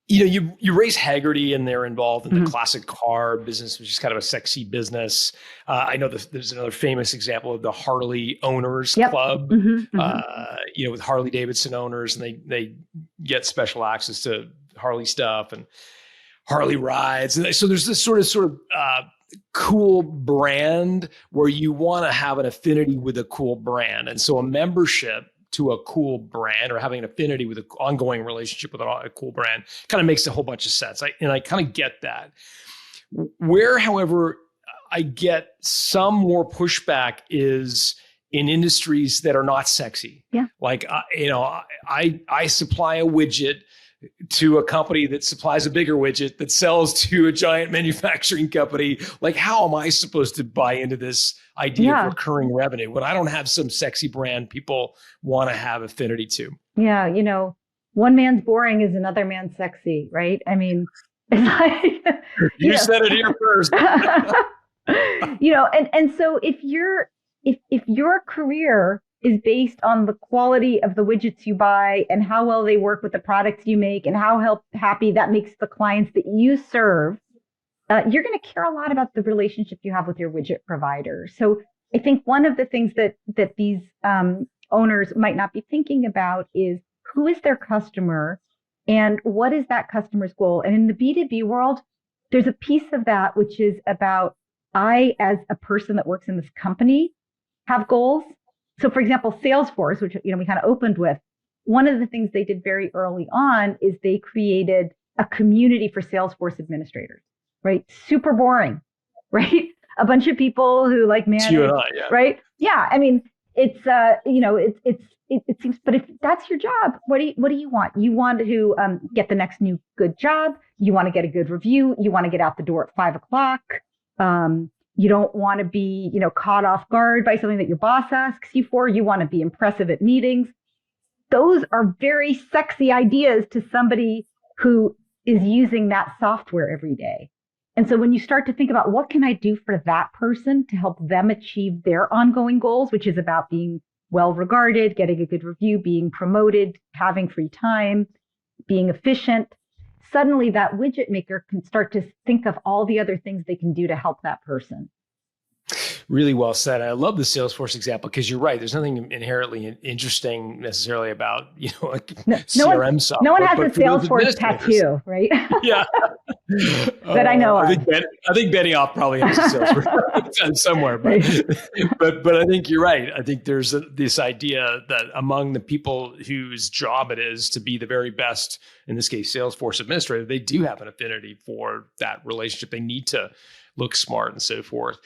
You raise Haggerty, and they're involved in the classic car business, which is kind of a sexy business. I know there's another famous example of the Harley Owners Club, with Harley Davidson owners, and they get special access to Harley stuff and Harley rides. And so there's this sort of cool brand where you want to have an affinity with a cool brand. And so a membership to a cool brand or having an affinity with an ongoing relationship with a cool brand kind of makes a whole bunch of sense. I kind of get that. Where, however, I get some more pushback is in industries that are not sexy. Yeah. Like, I supply a widget to a company that supplies a bigger widget that sells to a giant manufacturing company. Like, how am I supposed to buy into this idea of recurring revenue when I don't have some sexy brand people want to have affinity to? Yeah. One man's boring is another man's sexy, right? I mean, it's like, you said it here first. And so if your career is based on the quality of the widgets you buy and how well they work with the products you make and how happy that makes the clients that you serve, you're going to care a lot about the relationship you have with your widget provider. So I think one of the things that these owners might not be thinking about is who is their customer and what is that customer's goal? And in the B2B world, there's a piece of that which is about I, as a person that works in this company, have goals. So for example, Salesforce, which we kind of opened with, one of the things they did very early on is they created a community for Salesforce administrators, right? Super boring, right? A bunch of people who like manage, you and I, right? Yeah. I mean, it seems, but if that's your job, what do you want? You want to get the next new good job. You want to get a good review. You want to get out the door at 5:00. You don't want to be, caught off guard by something that your boss asks you for. You want to be impressive at meetings. Those are very sexy ideas to somebody who is using that software every day. And so when you start to think about what can I do for that person to help them achieve their ongoing goals, which is about being well regarded, getting a good review, being promoted, having free time, being efficient, suddenly that widget maker can start to think of all the other things they can do to help that person. Really well said. I love the Salesforce example because you're right. There's nothing inherently interesting necessarily about, CRM software. No one has a Salesforce tattoo, right? Yeah. That I know of. I think Benioff probably has a Salesforce somewhere, but I think you're right. I think there's this idea that among the people whose job it is to be the very best, in this case, Salesforce administrator, they do have an affinity for that relationship. They need to look smart and so forth.